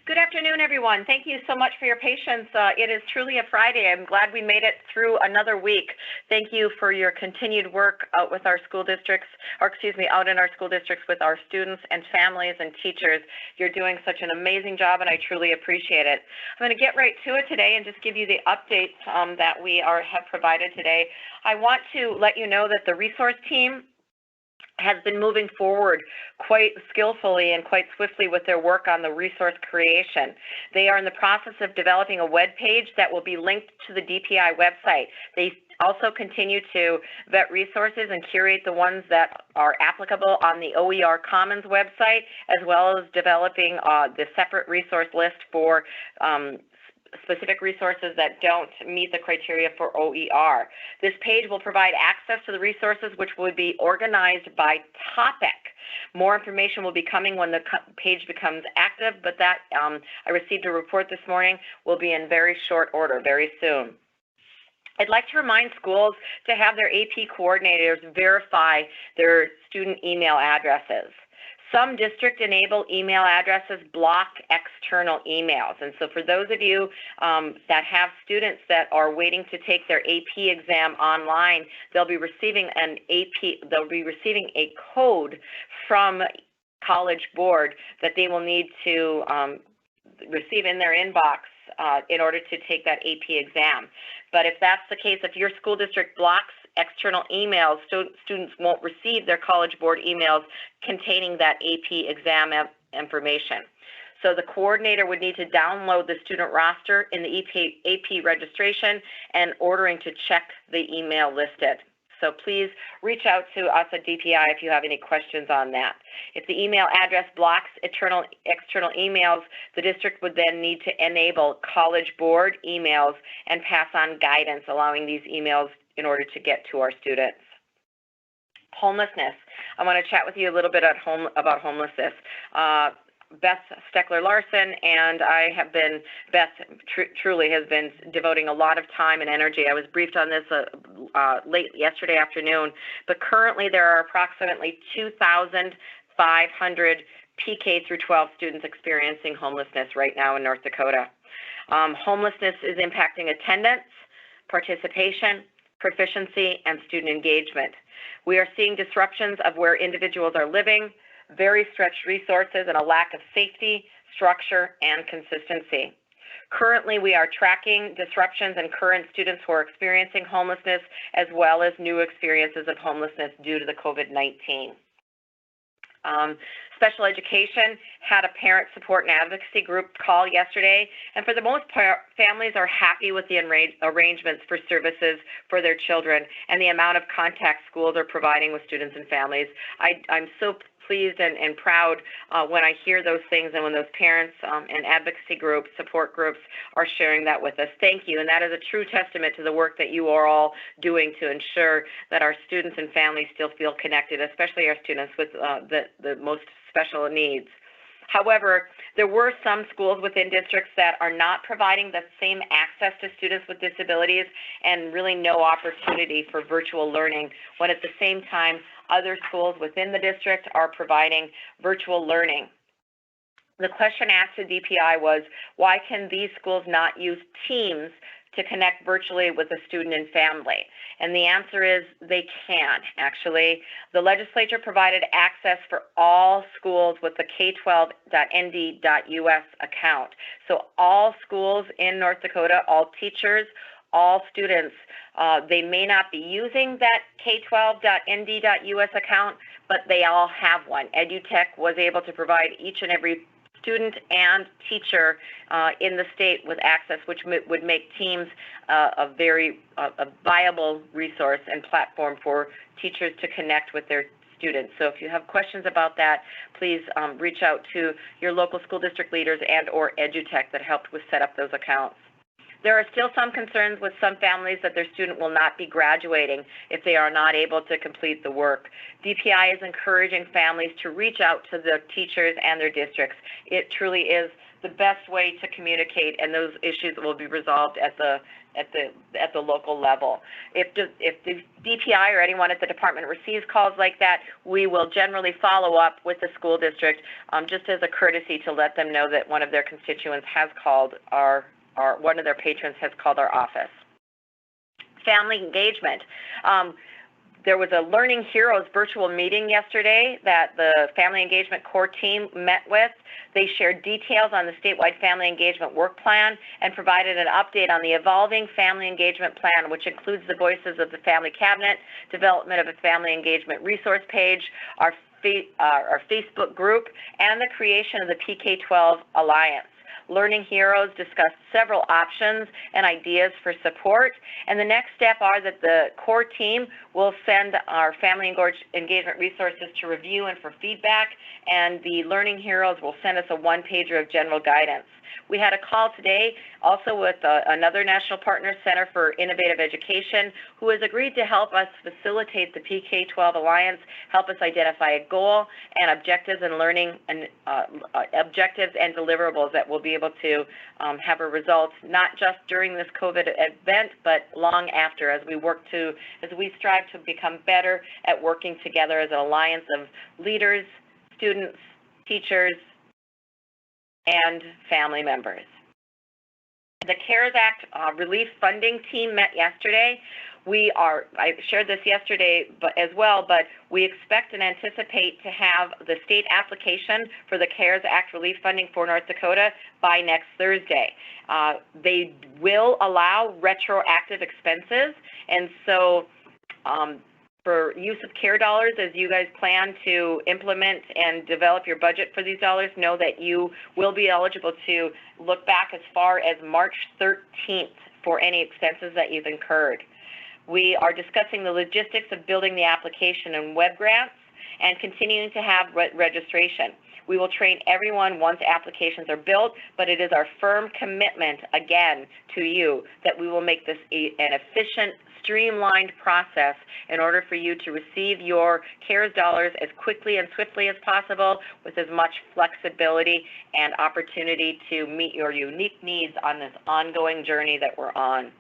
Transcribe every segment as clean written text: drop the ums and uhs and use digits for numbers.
Good afternoon, everyone. Thank you so much for your patience. It is truly a Friday. I'm glad we made it through another week. Thank you for your continued work out with our school districts, out in our school districts with our students and families and teachers. You're doing such an amazing job, and I truly appreciate it. I'm going to get right to it today and just give you the updates that we have provided today. I want to let you know that the resource team has been moving forward quite skillfully and quite swiftly with their work on the resource creation. They are in the process of developing a web page that will be linked to the DPI website. They also continue to vet resources and curate the ones that are applicable on the OER Commons website, as well as developing the separate resource list for specific resources that don't meet the criteria for OER. This page will provide access to the resources, which would be organized by topic. More information will be coming when the page becomes active, but that I received a report this morning will be in very short order, very soon. I'd like to remind schools to have their AP coordinators verify their student email addresses. Some district-enabled email addresses block external emails, and so for those of you that have students that are waiting to take their AP exam online, they'll be receiving a code from College Board that they will need to receive in their inbox in order to take that AP exam. But if that's the case, if your school district blocks external emails, students won't receive their College Board emails containing that AP exam information. So the coordinator would need to download the student roster in the AP registration and ordering to check the email listed. So please reach out to us at DPI if you have any questions on that. If the email address blocks external emails, the district would then need to enable College Board emails and pass on guidance allowing these emails in order to get to our students. Homelessness. I want to chat with you a little bit about homelessness. Beth Steckler-Larson and I have been, Beth truly has been devoting a lot of time and energy. I was briefed on this late yesterday afternoon, but currently there are approximately 2,500 PK through 12 students experiencing homelessness right now in North Dakota. Homelessness is impacting attendance, participation, proficiency, and student engagement. We are seeing disruptions of where individuals are living, very stretched resources, and a lack of safety, structure, and consistency. Currently, we are tracking disruptions in current students who are experiencing homelessness, as well as new experiences of homelessness due to the COVID-19. Special Education had a parent support and advocacy group call yesterday, and for the most part, families are happy with the arrangements for services for their children and the amount of contact schools are providing with students and families. I'm so pleased and proud when I hear those things and when those parents and advocacy groups, support groups are sharing that with us. Thank you, and that is a true testament to the work that you are all doing to ensure that our students and families still feel connected, especially our students with the most special needs. However, there were some schools within districts that are not providing the same access to students with disabilities and really no opportunity for virtual learning, when at the same time, other schools within the district are providing virtual learning. The question asked to DPI was, why can these schools not use Teams to connect virtually with a student and family? And the answer is they can, actually. The legislature provided access for all schools with the K12.nd.us account. So all schools in North Dakota, all teachers, all students, they may not be using that K12.nd.us account, but they all have one. EduTech was able to provide each and every student and teacher in the state with access, which would make Teams a very viable resource and platform for teachers to connect with their students. So if you have questions about that, please reach out to your local school district leaders and or EduTech that helped with set up those accounts. There are still some concerns with some families that their student will not be graduating if they are not able to complete the work. DPI is encouraging families to reach out to the teachers and their districts. It truly is the best way to communicate, and those issues will be resolved at the local level. If the DPI or anyone at the department receives calls like that, we will generally follow up with the school district just as a courtesy to let them know that one of their constituents has called one of their patrons has called our office. Family engagement. There was a Learning Heroes virtual meeting yesterday that the Family Engagement Core team met with. They shared details on the statewide Family Engagement Work Plan and provided an update on the evolving Family Engagement Plan, which includes the voices of the Family Cabinet, development of a Family Engagement resource page, our Facebook group, and the creation of the PK-12 Alliance. Learning Heroes discussed several options and ideas for support, and the next step are that the core team will send our Family Engagement resources to review and for feedback, and the Learning Heroes will send us a one-pager of general guidance. We had a call today also with another national partner, Center for Innovative Education, who has agreed to help us facilitate the PK-12 Alliance, help us identify a goal and objectives and learning and objectives and deliverables that will be able to have a result, not just during this COVID event, but long after, as we strive to become better at working together as an alliance of leaders, students, teachers, and family members. The CARES Act relief funding team met yesterday. I shared this yesterday as well, but we expect and anticipate to have the state application for the CARES Act relief funding for North Dakota by next Thursday. They will allow retroactive expenses, and so for use of CARE dollars, as you guys plan to implement and develop your budget for these dollars, know that you will be eligible to look back as far as March 13th for any expenses that you've incurred. We are discussing the logistics of building the application and web grants and continuing to have registration. We will train everyone once applications are built, but it is our firm commitment, again, to you that we will make this an efficient, streamlined process in order for you to receive your CARES dollars as quickly and swiftly as possible with as much flexibility and opportunity to meet your unique needs on this ongoing journey that we're on.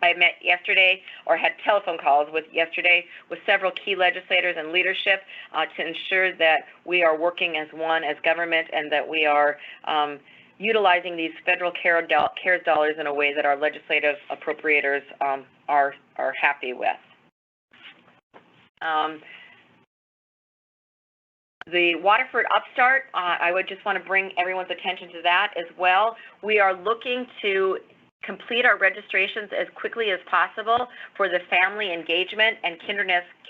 I met yesterday, or had telephone calls yesterday with several key legislators and leadership to ensure that we are working as one, as government, and that we are utilizing these federal CARES dollars in a way that our legislative appropriators are happy with. The Waterford Upstart, I would just want to bring everyone's attention to that as well. We are looking to complete our registrations as quickly as possible for the Family Engagement and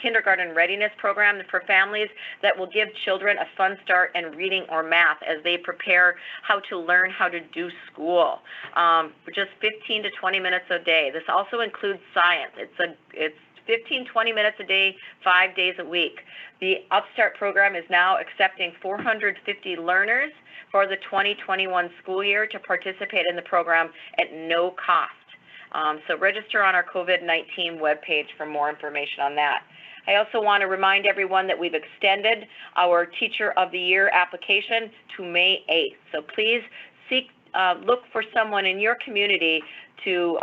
Kindergarten Readiness Program for families that will give children a fun start in reading or math as they prepare how to learn how to do school. For just 15 to 20 minutes a day. This also includes science. It's 15, 20 minutes a day, 5 days a week. The Upstart program is now accepting 450 learners for the 2021 school year to participate in the program at no cost. So register on our COVID-19 webpage for more information on that. I also want to remind everyone that we've extended our Teacher of the Year application to May 8th. So please look for someone in your community to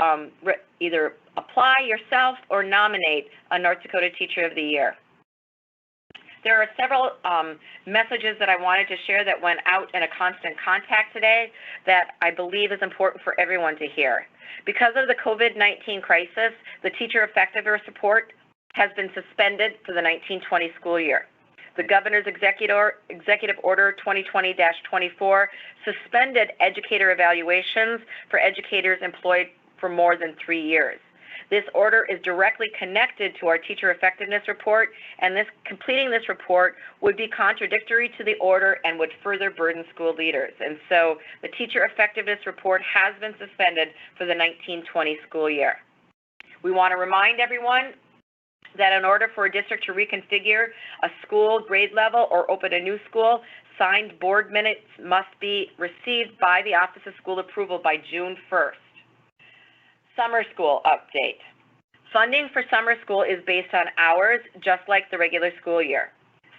either apply yourself or nominate a North Dakota Teacher of the Year. There are several messages that I wanted to share that went out in a constant contact today that I believe is important for everyone to hear. Because of the COVID-19 crisis, the Teacher Effectiveness Report has been suspended for the 1920 school year. The Governor's Executive Order 2020-24 suspended educator evaluations for educators employed for more than 3 years. This order is directly connected to our Teacher Effectiveness Report, and completing this report would be contradictory to the order and would further burden school leaders. And so the Teacher Effectiveness Report has been suspended for the 1920 school year. We want to remind everyone that in order for a district to reconfigure a school grade level or open a new school, signed board minutes must be received by the Office of School Approval by June 1st. Summer school update. Funding for summer school is based on hours, just like the regular school year.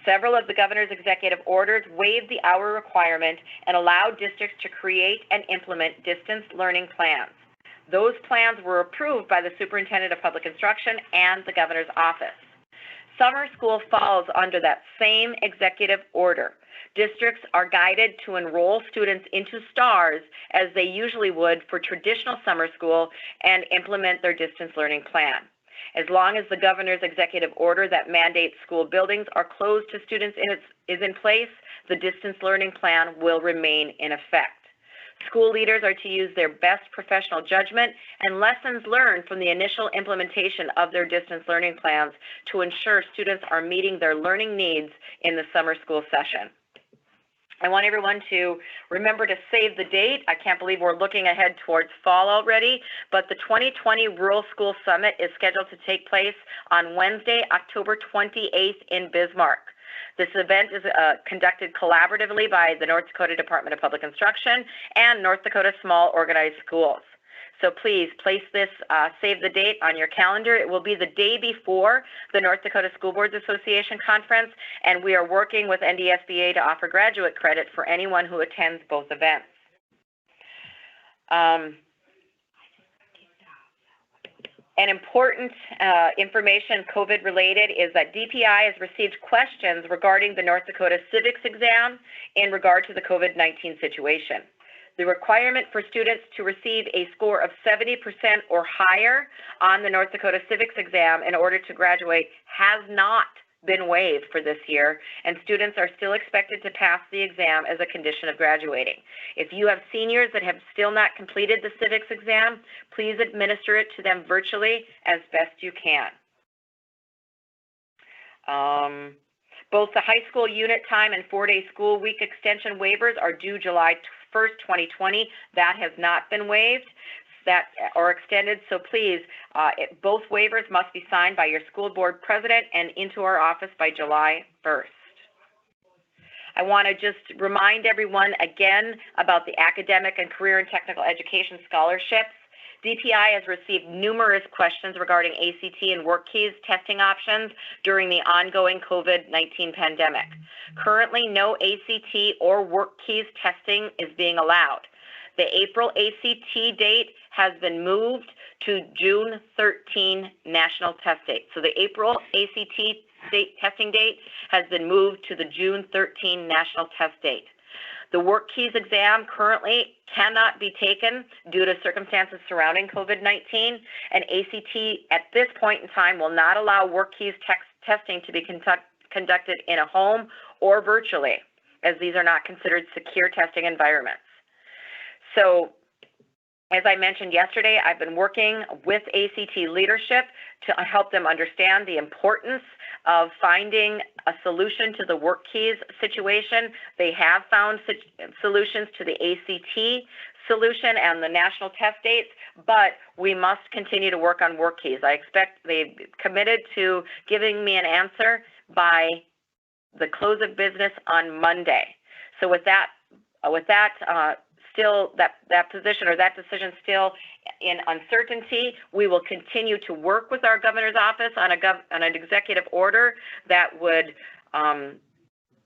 Several of the governor's executive orders waive the hour requirement and allow districts to create and implement distance learning plans. Those plans were approved by the Superintendent of Public Instruction and the governor's office. Summer school falls under that same executive order. Districts are guided to enroll students into STARS as they usually would for traditional summer school and implement their distance learning plan. As long as the governor's executive order that mandates school buildings are closed to students is in place, the distance learning plan will remain in effect. School leaders are to use their best professional judgment and lessons learned from the initial implementation of their distance learning plans to ensure students are meeting their learning needs in the summer school session. I want everyone to remember to save the date. I can't believe we're looking ahead towards fall already, but the 2020 Rural School Summit is scheduled to take place on Wednesday, October 28th in Bismarck. This event is conducted collaboratively by the North Dakota Department of Public Instruction and North Dakota Small Organized Schools. So please place this, save the date on your calendar. It will be the day before the North Dakota School Boards Association conference, and we are working with NDSBA to offer graduate credit for anyone who attends both events. An important information COVID related is that DPI has received questions regarding the North Dakota Civics exam in regard to the COVID-19 situation. The requirement for students to receive a score of 70% or higher on the North Dakota Civics exam in order to graduate has not been waived for this year, and students are still expected to pass the exam as a condition of graduating. If you have seniors that have still not completed the civics exam, please administer it to them virtually as best you can. Both the high school unit time and 4-day school week extension waivers are due July 1st, 2020. That has not been waived or extended, so please, both waivers must be signed by your school board president and into our office by July 1st. I want to just remind everyone again about the academic and career and technical education scholarships. DPI has received numerous questions regarding ACT and WorkKeys testing options during the ongoing COVID-19 pandemic. Currently, no ACT or WorkKeys testing is being allowed. The April ACT date has been moved to June 13 national test date. So the April ACT testing date has been moved to the June 13 national test date. The WorkKeys exam currently cannot be taken due to circumstances surrounding COVID-19, and ACT at this point in time will not allow WorkKeys testing to be conducted in a home or virtually, as these are not considered secure testing environments. So, as I mentioned yesterday, I've been working with ACT leadership to help them understand the importance of finding a solution to the WorkKeys situation. They have found solutions to the ACT solution and the national test dates, but we must continue to work on WorkKeys. I expect they've committed to giving me an answer by the close of business on Monday. So with that, still that position or that decision still in uncertainty, we will continue to work with our governor's office on an executive order that would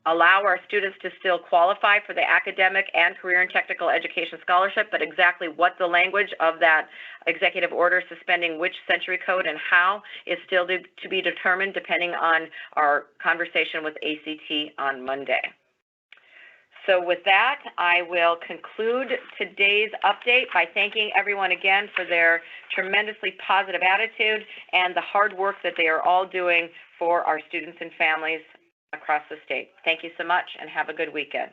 allow our students to still qualify for the academic and career and technical education scholarship, but exactly what the language of that executive order suspending which century code and how is still to be determined depending on our conversation with ACT on Monday. So with that, I will conclude today's update by thanking everyone again for their tremendously positive attitude and the hard work that they are all doing for our students and families across the state. Thank you so much and have a good weekend.